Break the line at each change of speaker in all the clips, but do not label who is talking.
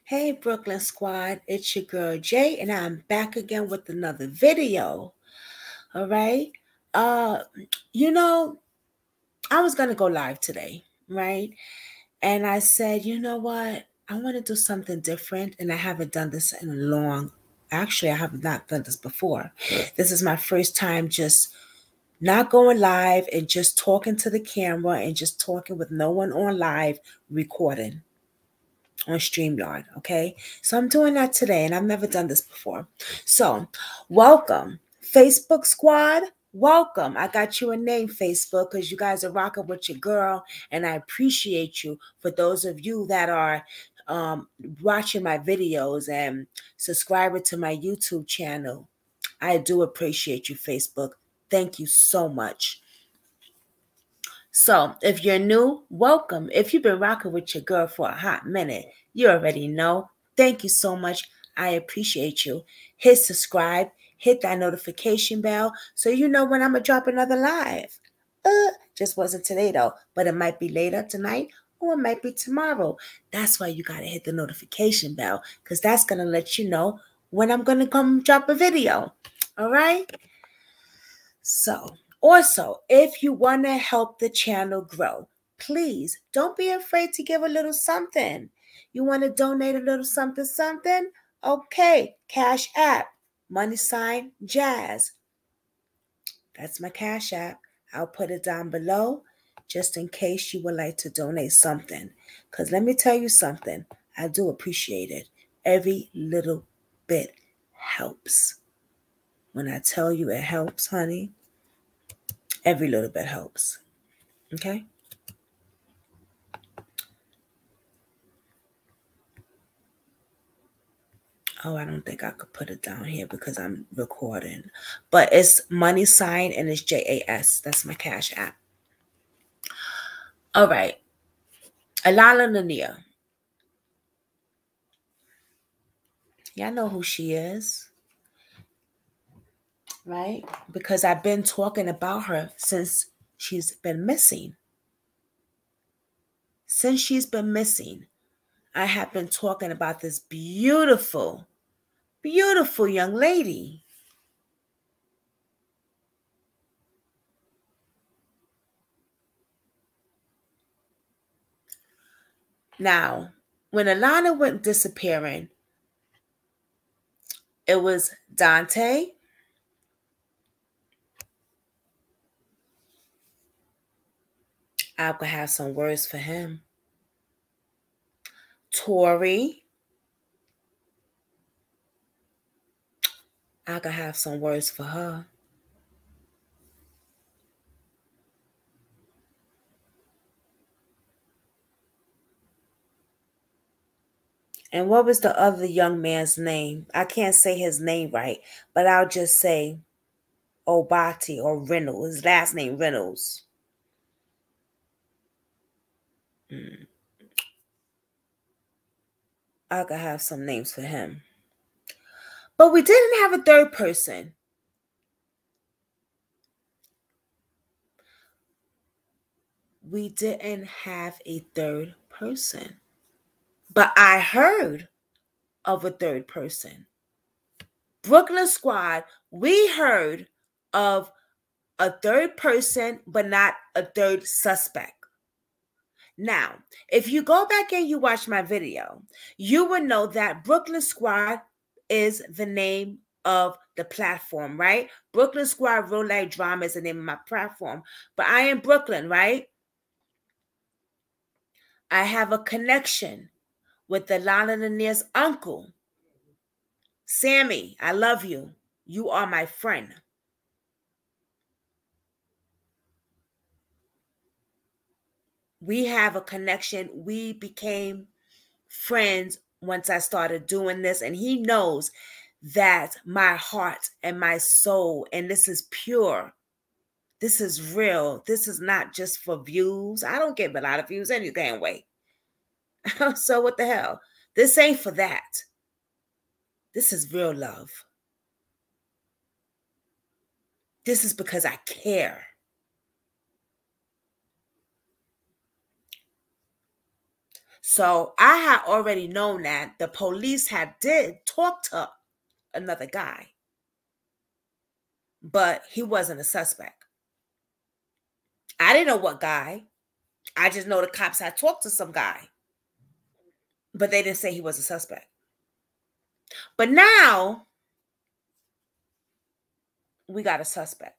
Hey Brooklyn Squad, it's your girl Jay, and I'm back again with another video. All right. Uh, you know, I was gonna go live today, right? And I said, you know what? I want to do something different, and I haven't done this in a long. Actually, I have not done this before. This is my first time just not going live and just talking to the camera and just talking with no one on live recording on StreamYard, okay? So I'm doing that today, and I've never done this before. So welcome, Facebook Squad. Welcome. I got you a name, Facebook, because you guys are rocking with your girl, and I appreciate you. For those of you that are watching my videos and subscribing to my YouTube channel, I do appreciate you, Facebook. Thank you so much. So if you're new, welcome. If you've been rocking with your girl for a hot minute, you already know. Thank you so much. I appreciate you. Hit subscribe, hit that notification bell so you know when I'm going to drop another live. Just wasn't today though, but it might be later tonight or it might be tomorrow. That's why you got to hit the notification bell, because that's going to let you know when I'm going to come drop a video. All right? So, also, if you want to help the channel grow, please don't be afraid to give a little something. You want to donate a little something? Okay, Cash App, # Jazz. That's my Cash App. I'll put it down below just in case you would like to donate something. Because let me tell you something, I do appreciate it. Every little bit helps. When I tell you it helps, honey, every little bit helps. Okay? Oh, I don't think I could put it down here because I'm recording. But it's # and it's JAS. That's my Cash App. All right. Allahnia. Y'all know who she is, right? Because I've been talking about her since she's been missing. Since she's been missing, I have been talking about this beautiful, beautiful young lady. Now, when Alana went disappearing, it was Dante, I could have some words for him. Tori, I could have some words for her. And what was the other young man's name? I can't say his name right, but I'll just say Obati or Reynolds. His last name Reynolds. I could have some names for him. But we didn't have a third person. We didn't have a third person. But I heard of a third person. Brooklyn Squad, we heard of a third person, but not a third suspect. Now, if you go back and you watch my video, you will know that Brooklyn Squad is the name of the platform, right? Brooklyn Squad Real Life Drama is the name of my platform. But I am Brooklyn, right? I have a connection with the Lenoir's uncle. Sammy, I love you. You are my friend. We have a connection. We became friends once I started doing this, and he knows that my heart and my soul, and this is pure. This is real. This is not just for views. I don't get a lot of views any damn way. So what the hell? This ain't for that. This is real love. This is because I care. So I had already known that the police did talk to another guy, but he wasn't a suspect. I didn't know what guy. I just know the cops had talked to some guy, but they didn't say he was a suspect. But now we got a suspect.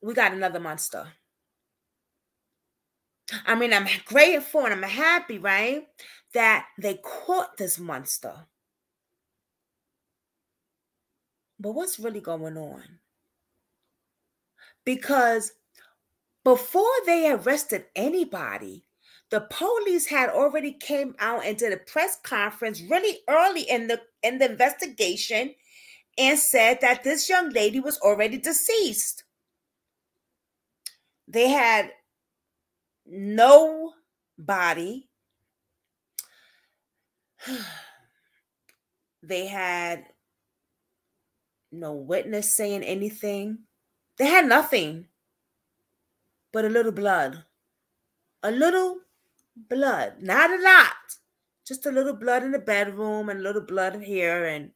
We got another monster. I mean, I'm grateful and I'm happy, right, that they caught this monster. But what's really going on? Because before they arrested anybody, the police had already came out and did a press conference really early in the investigation and said that this young lady was already deceased. They had no body. They had no witness saying anything. They had nothing but a little blood. A little blood. Not a lot. Just a little blood in the bedroom and a little blood here. And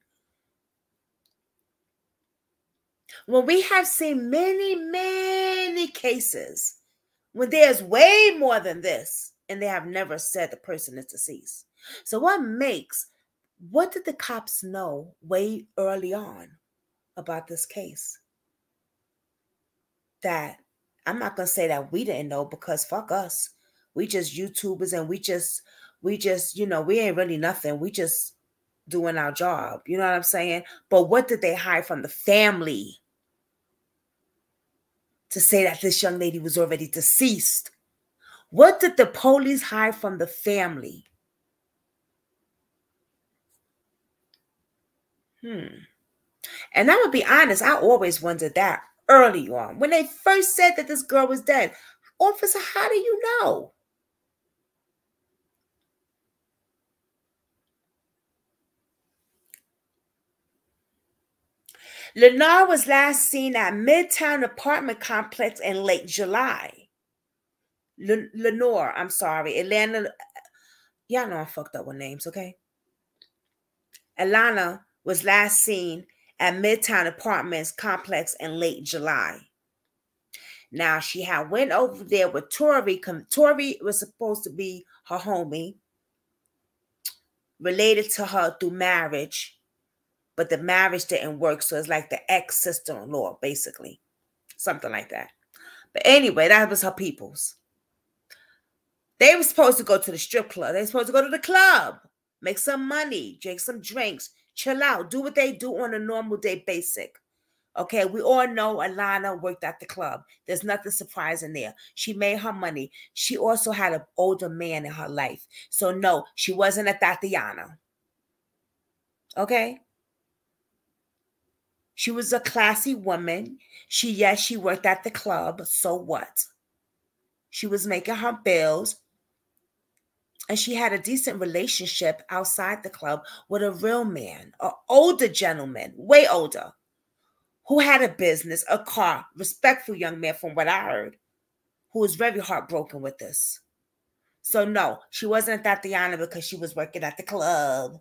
when we have seen many, many cases when there's way more than this and they have never said the person is deceased. So what did the cops know way early on about this case? That I'm not going to say that we didn't know, because fuck us. We just YouTubers and we just, we ain't really nothing. We just doing our job. You know what I'm saying? But what did they hide from the family to say that this young lady was already deceased? What did the police hide from the family? And I'm going to be honest, I always wondered that early on. When they first said that this girl was dead, officer, how do you know? Lenoir was last seen at Midtown apartment complex in late July. Lenoir, I'm sorry. Atlanta. Y'all know I fucked up with names, okay? Alana was last seen at Midtown Apartments complex in late July. Now, she had went over there with Tori. Tori was supposed to be her homie, related to her through marriage, but the marriage didn't work, so it's like the ex-sister-in-law, basically. Something like that. But anyway, that was her peoples. They were supposed to go to the strip club. They were supposed to go to the club, make some money, drink some drinks, chill out, do what they do on a normal day basic. Okay, we all know Alana worked at the club. There's nothing surprising there. She made her money. She also had an older man in her life. So no, she wasn't a Tatiana. Okay? She was a classy woman. She worked at the club. So what? She was making her bills. And she had a decent relationship outside the club with a real man, an older gentleman, way older, who had a business, a car, respectful young man from what I heard, who was very heartbroken with this. So no, she wasn't Tatiana because she was working at the club.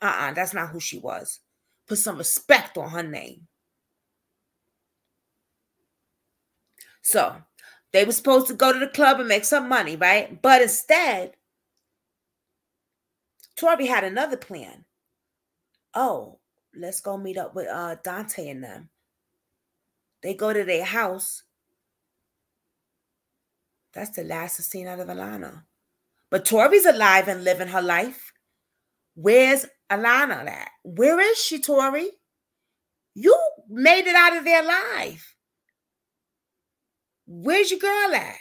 That's not who she was. Put some respect on her name. So they were supposed to go to the club and make some money, right? But instead, Tori had another plan. Oh, let's go meet up with Dante and them. They go to their house. That's the last scene out of Alana. But Tori's alive and living her life. Where's Alana at? Where is she, Tori? You made it out of there alive. Where's your girl at?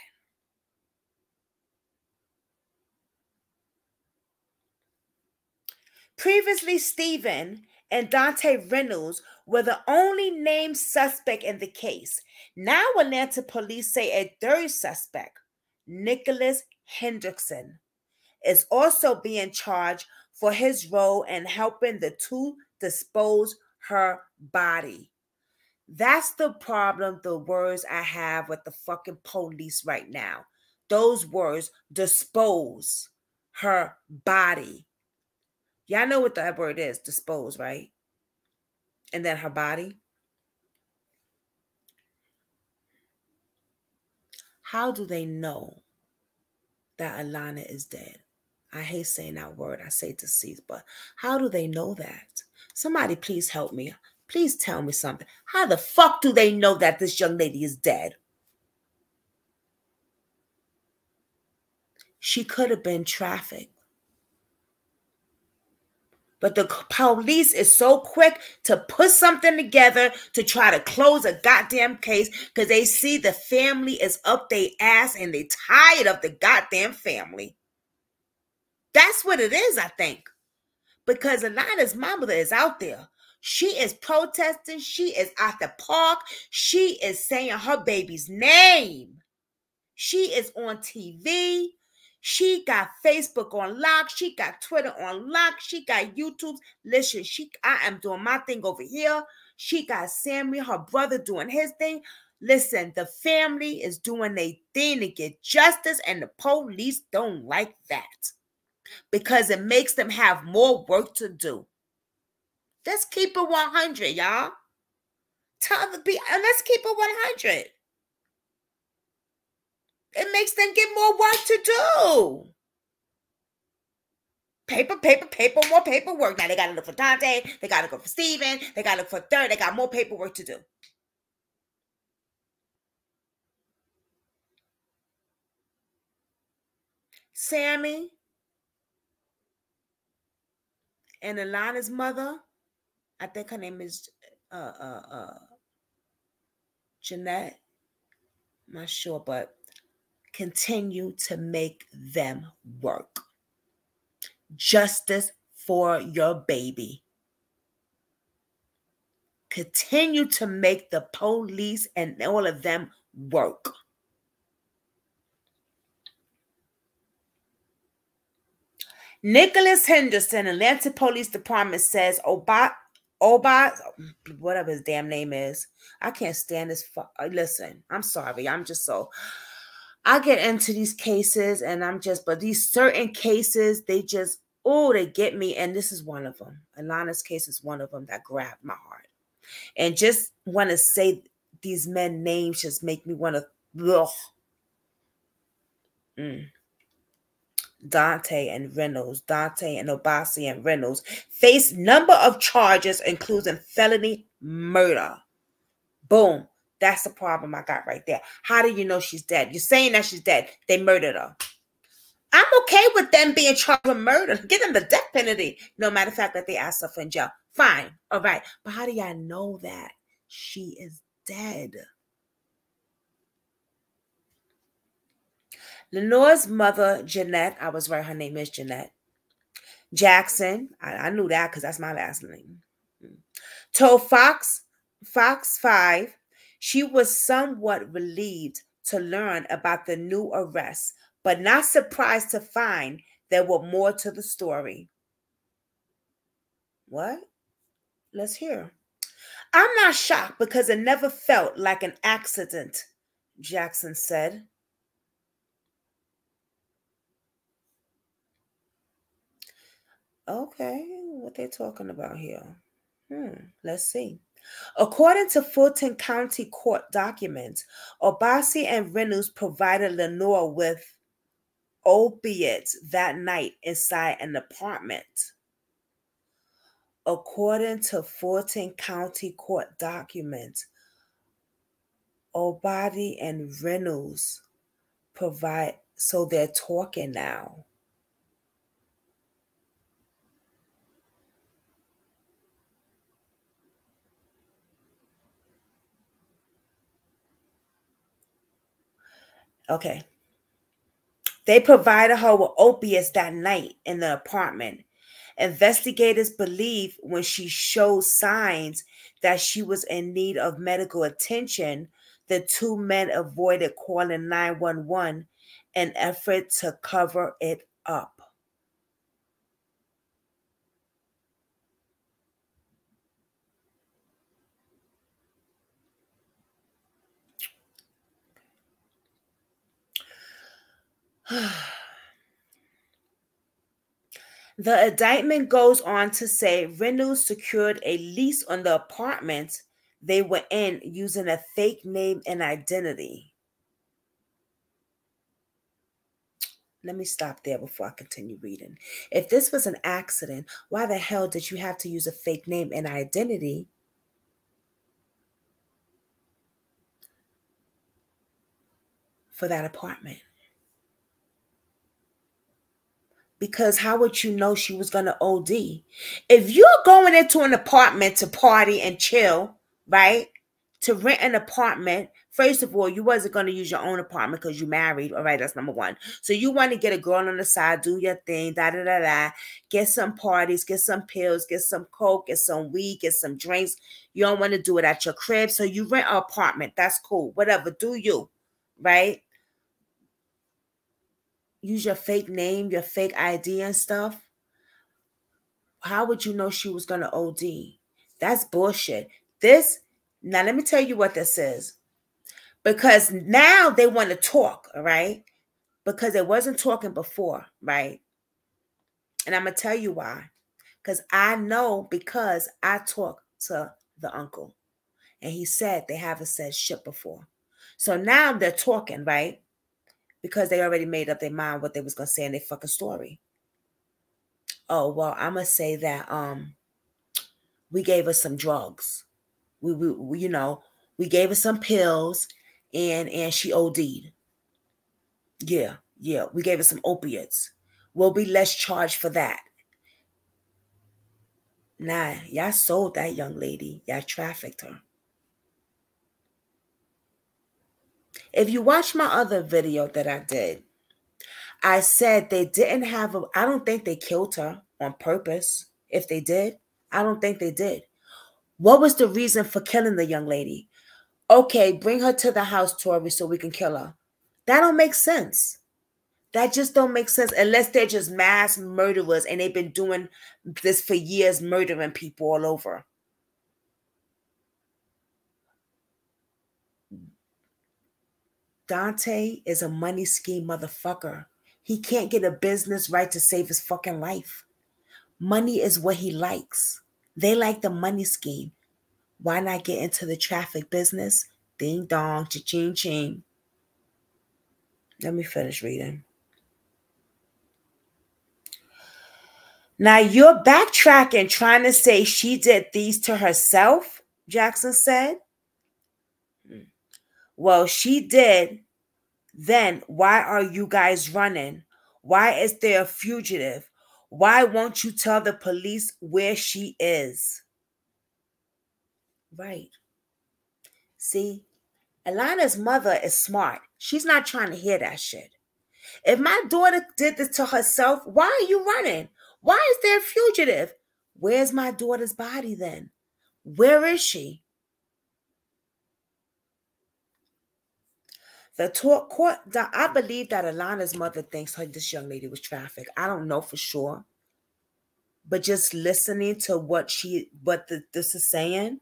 Previously, Stephen and Dante Reynolds were the only named suspect in the case. Now Atlanta police say a third suspect, Nicholas Hendrickson, is also being charged for his role in helping the two dispose her body. That's the problem, the words I have with the fucking police right now. Those words, dispose her body. Y'all know what that word is, dispose, right? And then her body. How do they know that Allahnia is dead? I hate saying that word. I say deceased, but how do they know that? Somebody please help me. Please tell me something. How the fuck do they know that this young lady is dead? She could have been trafficked. But the police is so quick to put something together to try to close a goddamn case because they see the family is up their ass and they tired of the goddamn family. That's what it is, I think. Because Alana's mama is out there. She is protesting. She is at the park. She is saying her baby's name. She is on TV. She got Facebook on lock. She got Twitter on lock. She got YouTube. Listen, I am doing my thing over here. She got Sammy, her brother, doing his thing. Listen, the family is doing their thing to get justice, and the police don't like that because it makes them have more work to do. Let's keep it 100, y'all. Tell the people, and let's keep it 100. It makes them get more work to do. Paper, more paperwork. Now they got to look for Dante. They got to go for Steven. They got to look for Third. They got more paperwork to do. Sammy and Alana's mother, I think her name is Jeanette. I'm not sure, but continue to make them work. Justice for your baby. Continue to make the police and all of them work. Nicholas Henderson, Atlanta Police Department says whatever his damn name is. I can't stand this. Listen, I'm sorry. I get into these cases and but these certain cases, they get me. And this is one of them. Alana's case is one of them that grabbed my heart. And just want to say these men names just make me want to, Dante and Reynolds, Dante and Obasi and Reynolds face number of charges, including felony murder. Boom. That's the problem I got right there. How do you know she's dead? You're saying that she's dead. They murdered her. I'm okay with them being charged with murder. Give them the death penalty. No matter the fact that they asked her for in jail. Fine. All right. But how do y'all know that she is dead? Lenoir's mother, Jeanette, I was right, her name is Jeanette Jackson, I knew that because that's my last name, told Fox 5 she was somewhat relieved to learn about the new arrest, but not surprised to find there were more to the story. What? Let's hear. I'm not shocked because it never felt like an accident, Jackson said. Okay, what they talking about here? Let's see. According to Fulton County Court documents, Obasi and Reynolds provided Lenoir with opiates that night inside an apartment. According to Fulton County Court documents, Obasi and Reynolds provide, so they're talking now. Okay. They provided her with opiates that night in the apartment. Investigators believe when she showed signs that she was in need of medical attention, the two men avoided calling 911 in an effort to cover it up. The indictment goes on to say Reynolds secured a lease on the apartment they were in using a fake name and identity. Let me stop there before I continue reading. If this was an accident, why the hell did you have to use a fake name and identity for that apartment? Because how would you know she was going to OD? If you're going into an apartment to party and chill, right? To rent an apartment, first of all, you wasn't going to use your own apartment because you married. All right, that's number one. So you want to get a girl on the side, do your thing, da-da-da-da. Get some parties, get some pills, get some coke, get some weed, get some drinks. You don't want to do it at your crib. So you rent an apartment. That's cool. Whatever, do you, right? Use your fake name, your fake ID and stuff. How would you know she was going to OD? That's bullshit. Now let me tell you what this is. Because now they want to talk, all right? Because they wasn't talking before, right? And I'm going to tell you why. Because I know, because I talked to the uncle. And he said they haven't said shit before. So now they're talking, right? Because they already made up their mind what they was going to say in their fucking story. Oh, well, I'm going to say that we gave her some drugs. We gave her some pills and she OD'd. Yeah, we gave her some opiates. We'll be less charged for that. Nah, y'all sold that young lady. Y'all trafficked her. If you watch my other video that I did, I said they didn't have I don't think they killed her on purpose. If they did, I don't think they did. What was the reason for killing the young lady? Okay, bring her to the house, Tori, so we can kill her. That don't make sense. That just don't make sense unless they're just mass murderers and they've been doing this for years, murdering people all over. Dante is a money scheme motherfucker. He can't get a business right to save his fucking life. Money is what he likes. They like the money scheme. Why not get into the traffic business? Ding dong, cha-ching ching. Let me finish reading. Now you're backtracking, trying to say she did these to herself, Jackson said. Well, she did. Then why are you guys running? Why is there a fugitive? Why won't you tell the police where she is? Right. See, Alana's mother is smart. She's not trying to hear that shit. If my daughter did this to herself, why are you running? Why is there a fugitive? Where's my daughter's body then? Where is she? I believe that Alana's mother thinks this young lady was trafficked. I don't know for sure. But just listening to what this is saying.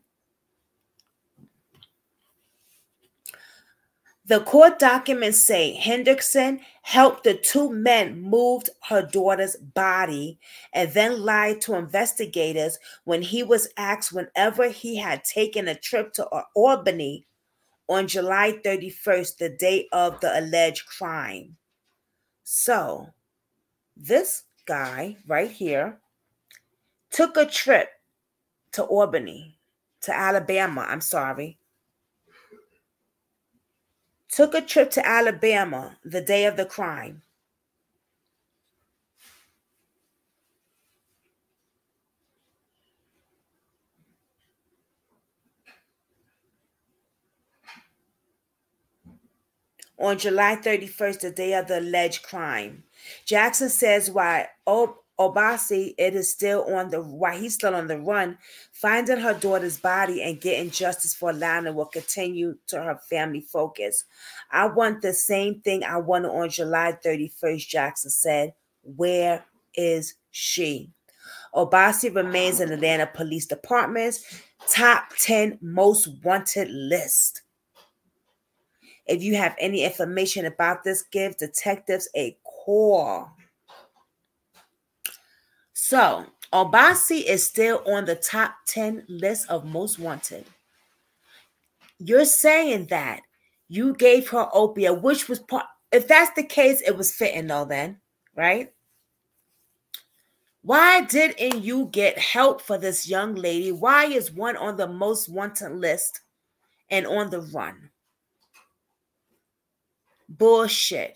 The court documents say Hendrickson helped the two men move her daughter's body and then lied to investigators when he was asked whenever he had taken a trip to Albany on July 31st, the day of the alleged crime. So, this guy right here took a trip to Albany, to Alabama, I'm sorry. Took a trip to Alabama the day of the crime. On July 31st, the day of the alleged crime. Jackson says why Obasi is still on the run, finding her daughter's body and getting justice for Lana will continue to her family focus. I want the same thing I wanted on July 31st, Jackson said. Where is she? Obasi remains in Atlanta Police Department's top 10 most wanted list. If you have any information about this, give detectives a call. So, Obasi is still on the top 10 list of most wanted. You're saying that you gave her opiate, which was part, if that's the case, it was fentanyl then, right? Why didn't you get help for this young lady? Why is one on the most wanted list and on the run? Bullshit.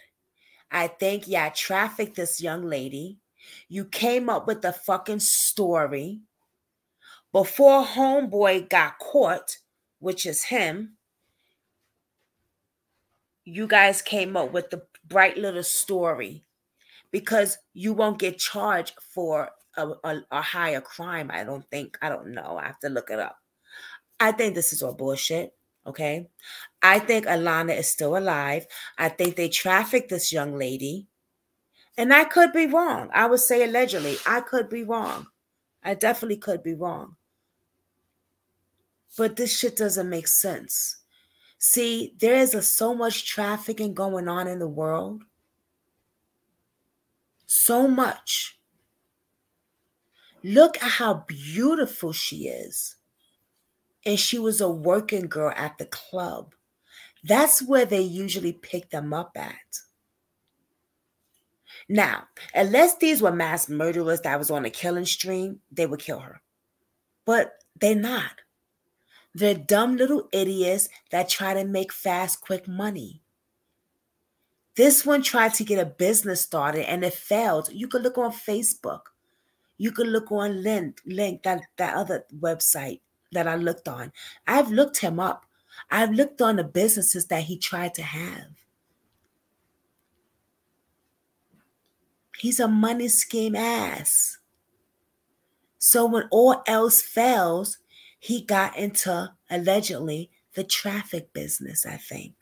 I think y'all trafficked this young lady. You came up with the fucking story. Before homeboy got caught, which is him, you guys came up with the bright little story because you won't get charged for a higher crime. I don't know. I have to look it up. I think this is all bullshit. Okay. I think Alana is still alive. I think they trafficked this young lady. And I could be wrong. I would say allegedly. I could be wrong. I definitely could be wrong. But this shit doesn't make sense. See, there is so much trafficking going on in the world. So much. Look at how beautiful she is. And she was a working girl at the club. That's where they usually pick them up at. Now, unless these were mass murderers that was on a killing stream, they would kill her. But they're not. They're dumb little idiots that try to make fast, quick money. This one tried to get a business started and it failed. You could look on Facebook. You could look on Link, that other website that I looked on. I've looked him up. I've looked on the businesses that he tried to have. He's a money scheme ass. So when all else fails, he got into, allegedly, the traffic business, I think.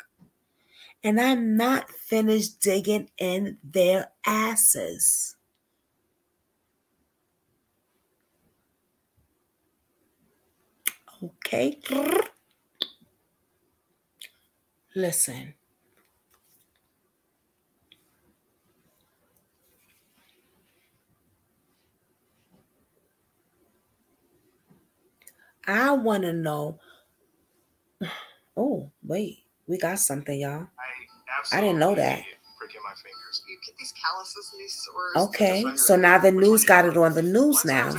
And I'm not finished digging in their asses. Okay? Listen. I want to know. Oh, wait. We got something, y'all. I didn't know that. Okay, so now the news got it on the news now.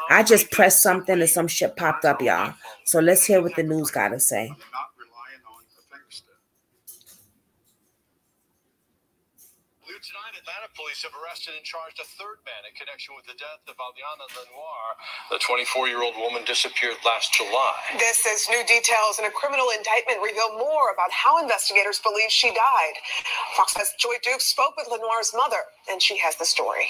I just pressed something and some shit popped up, y'all. So let's hear what the news got to say.
Tonight, Atlanta police have arrested and charged a third man in connection with the death of Lenoir. The 24-year-old woman disappeared last July.
This as new details in a criminal indictment reveal more about how investigators believe she died. Fox 5's Joy Duke spoke with Lenoir's mother, and she has the story.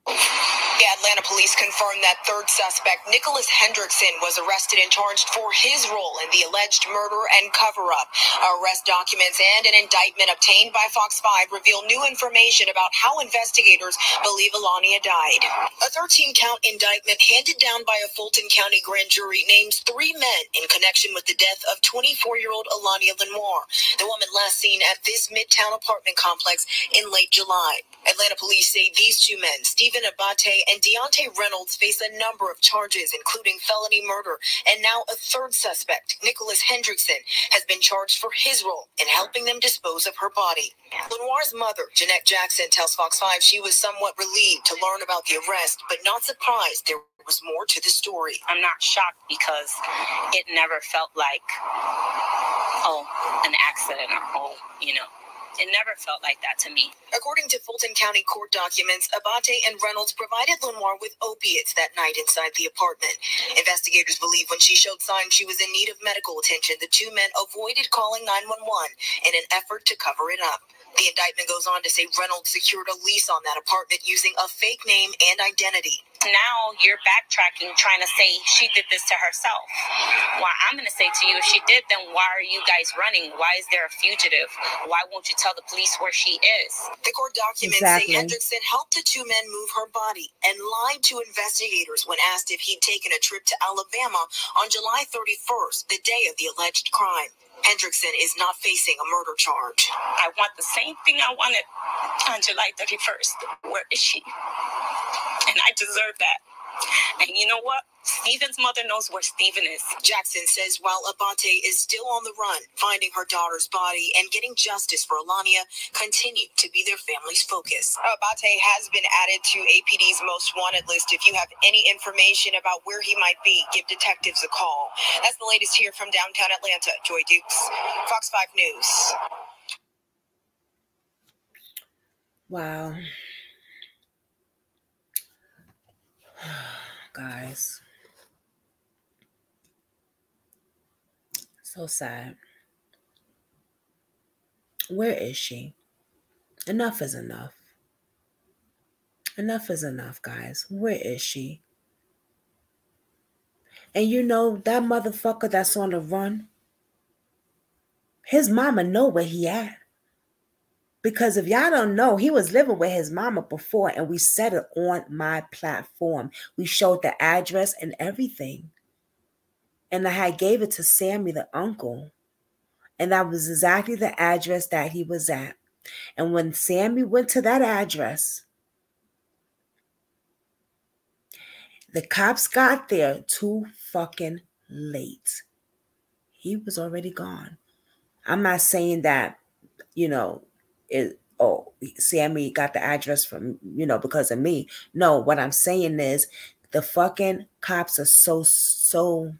Yeah, Atlanta police confirmed that third suspect, Nicholas Hendrickson, was arrested and charged for his role in the alleged murder and cover-up. Arrest documents and an indictment obtained by Fox 5 reveal new information about how investigators believe Allahnia died. A 13-count indictment handed down by a Fulton County grand jury names 3 men in connection with the death of 24-year-old Allahnia Lenoir, the woman last seen at this Midtown apartment complex in late July. Atlanta police say these 2 men, Stephen Abate and Deontay Reynolds, face a number of charges, including felony murder, and now a third suspect, Nicholas Hendrickson, has been charged for his role in helping them dispose of her body. Lenoir's mother, Jeanette Jackson, tells Fox 5 she was somewhat relieved to learn about the arrest, but not surprised there was more to the story.
I'm not shocked because it never felt like, an accident or, It never felt like that to me.
According to Fulton County court documents, Abate and Reynolds provided Lenoir with opiates that night inside the apartment. Investigators believe when she showed signs she was in need of medical attention, the 2 men avoided calling 911 in an effort to cover it up. The indictment goes on to say Reynolds secured a lease on that apartment using a fake name and identity.
Now you're backtracking, trying to say she did this to herself. Well, I'm going to say to you, if she did, then why are you guys running? Why is there a fugitive? Why won't you tell the police where she is?
The court documents say Hendrickson helped the 2 men move her body and lied to investigators when asked if he'd taken a trip to Alabama on July 31st, the day of the alleged crime. Hendrickson is not facing a murder charge.
I want the same thing I wanted on July 31st. Where is she? And I deserve that. And you know what? Stephen's mother knows where Stephen is.
Jackson says while Abate is still on the run, finding her daughter's body and getting justice for Allahnia continue to be their family's focus. Abate has been added to APD's most wanted list. If you have any information about where he might be, give detectives a call. That's the latest here from downtown Atlanta. Joy Dukes, Fox 5 News.
Wow. Guys. So sad. Where is she? Enough is enough. Enough is enough, guys. Where is she? And you know, that motherfucker that's on the run, his mama know where he at. Because if y'all don't know, he was living with his mama before, and we said it on my platform. We showed the address and everything. And I had gave it to Sammy, the uncle. And that was exactly the address that he was at. And when Sammy went to that address, the cops got there too fucking late. He was already gone. I'm not saying that, you know, Sammy got the address from, you know, because of me. No, what I'm saying is the fucking cops are so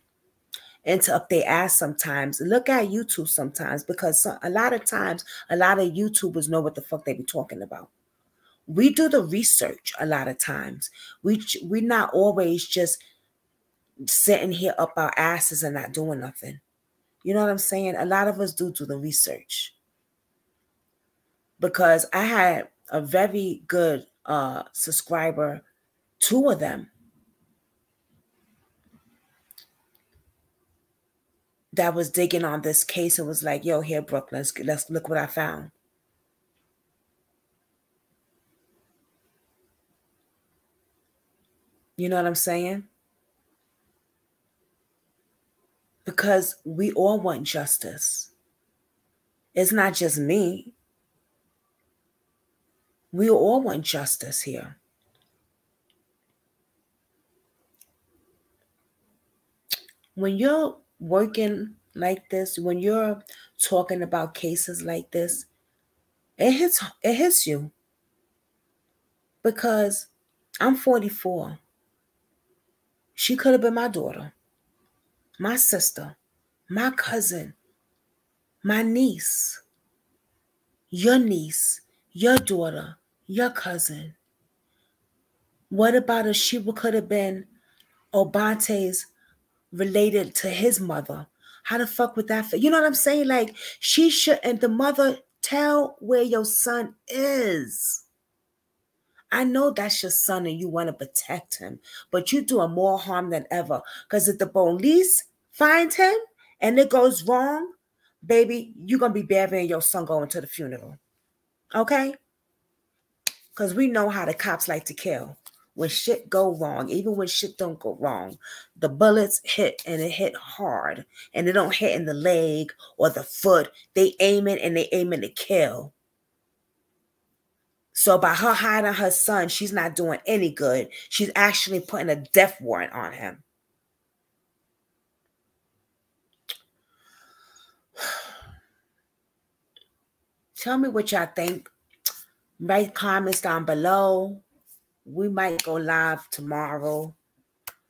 into up their ass sometimes. Look at YouTube sometimes, because a lot of times, a lot of YouTubers know what the fuck they be talking about. We do the research a lot of times. We're not always just sitting here up our asses and not doing nothing. You know what I'm saying? A lot of us do the research. Because I had a very good subscriber, 2 of them, that was digging on this case and was like, yo, here, Brooke, let's look what I found. You know what I'm saying? Because we all want justice. It's not just me. We all want justice here. When you're working like this, when you're talking about cases like this, it hits you. Because I'm 44. She could have been my daughter, my sister, my cousin, my niece, your daughter, your cousin. What about if she could have been Obate's related to his mother? How the fuck would that feel? You know what I'm saying? Like, she shouldn't, the mother, tell where your son is. I know that's your son and you want to protect him, but you're doing more harm than ever. Because if the police find him and it goes wrong, baby, you're going to be burying your son going to the funeral. Okay? Because we know how the cops like to kill. When shit go wrong, even when shit don't go wrong, the bullets hit and it hit hard. And they don't hit in the leg or the foot. They aim it and they aim it to kill. So by her hiding her son, she's not doing any good. She's actually putting a death warrant on him. Tell me what y'all think. Write comments down below. We might go live tomorrow.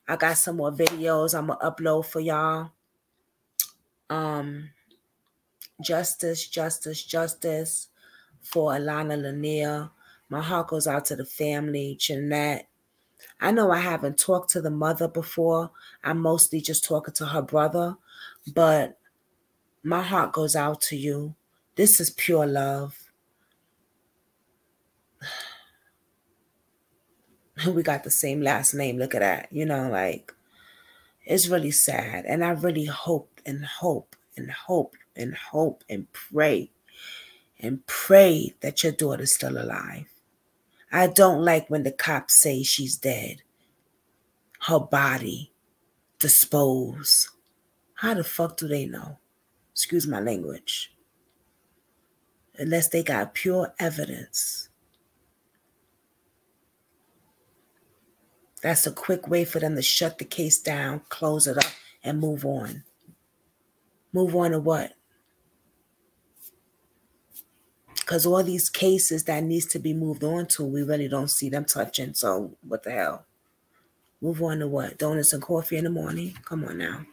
I got some more videos I'm going to upload for y'all. Justice for Lenoir. My heart goes out to the family, Jeanette. I know I haven't talked to the mother before. I'm mostly just talking to her brother. But my heart goes out to you. This is pure love. We got the same last name. Look at that. You know, like, it's really sad. And I really hope and pray that your daughter's still alive. I don't like when the cops say she's dead. Her body disposed. How the fuck do they know? It's Excuse my language. Unless they got pure evidence. That's a quick way for them to shut the case down, close it up, and move on. Move on to what? Because all these cases that needs to be moved on to, we really don't see them touching. So what the hell? Move on to what? Donuts and coffee in the morning? Come on now.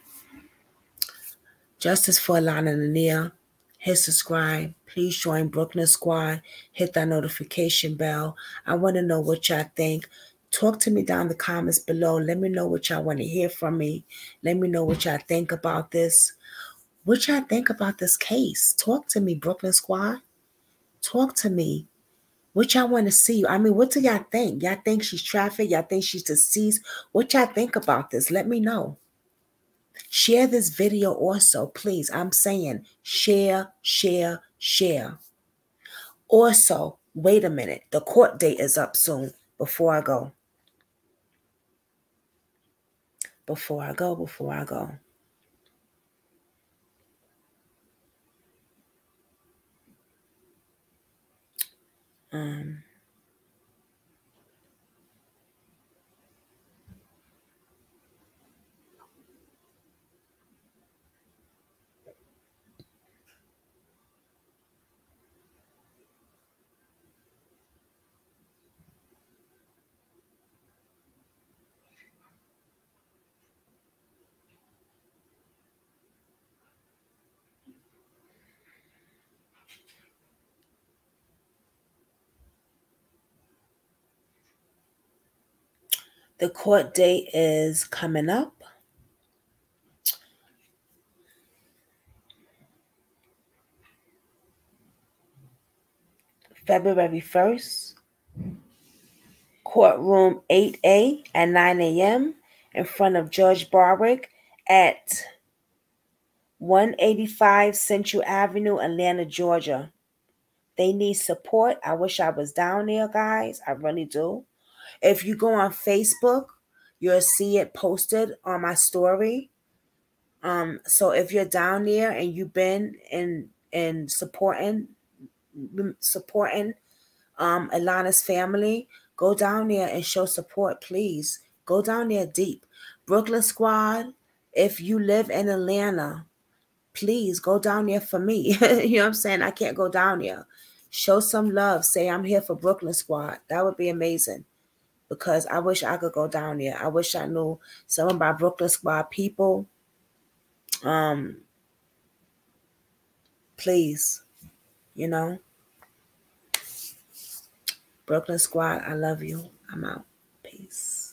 Justice for Allahnia. Hit subscribe. Please join Brooklyn Squad. Hit that notification bell. I want to know what y'all think. Talk to me down in the comments below. Let me know what y'all want to hear from me. Let me know what y'all think about this. What y'all think about this case? Talk to me, Brooklyn Squad. Talk to me. What y'all want to see? I mean, what do y'all think? Y'all think she's trafficked? Y'all think she's deceased? What y'all think about this? Let me know. Share this video also, please. I'm saying share, share, share. Also, wait a minute. The court date is up soon. Before I go. Before I go. The court date is coming up. February 1st. Courtroom 8A at 9 a.m. in front of Judge Barwick at 185 Central Avenue, Atlanta, Georgia. They need support. I wish I was down there, guys. I really do. If you go on Facebook, you'll see it posted on my story. So if you're down there and you've been in supporting Alana's family, go down there and show support, please. Go down there deep. Brooklyn Squad, if you live in Atlanta, please go down there for me. You know what I'm saying? I can't go down there. Show some love. Say I'm here for Brooklyn Squad. That would be amazing. Because I wish I could go down there. I wish I knew some of my Brooklyn Squad people. Please, you know. Brooklyn Squad, I love you. I'm out. Peace.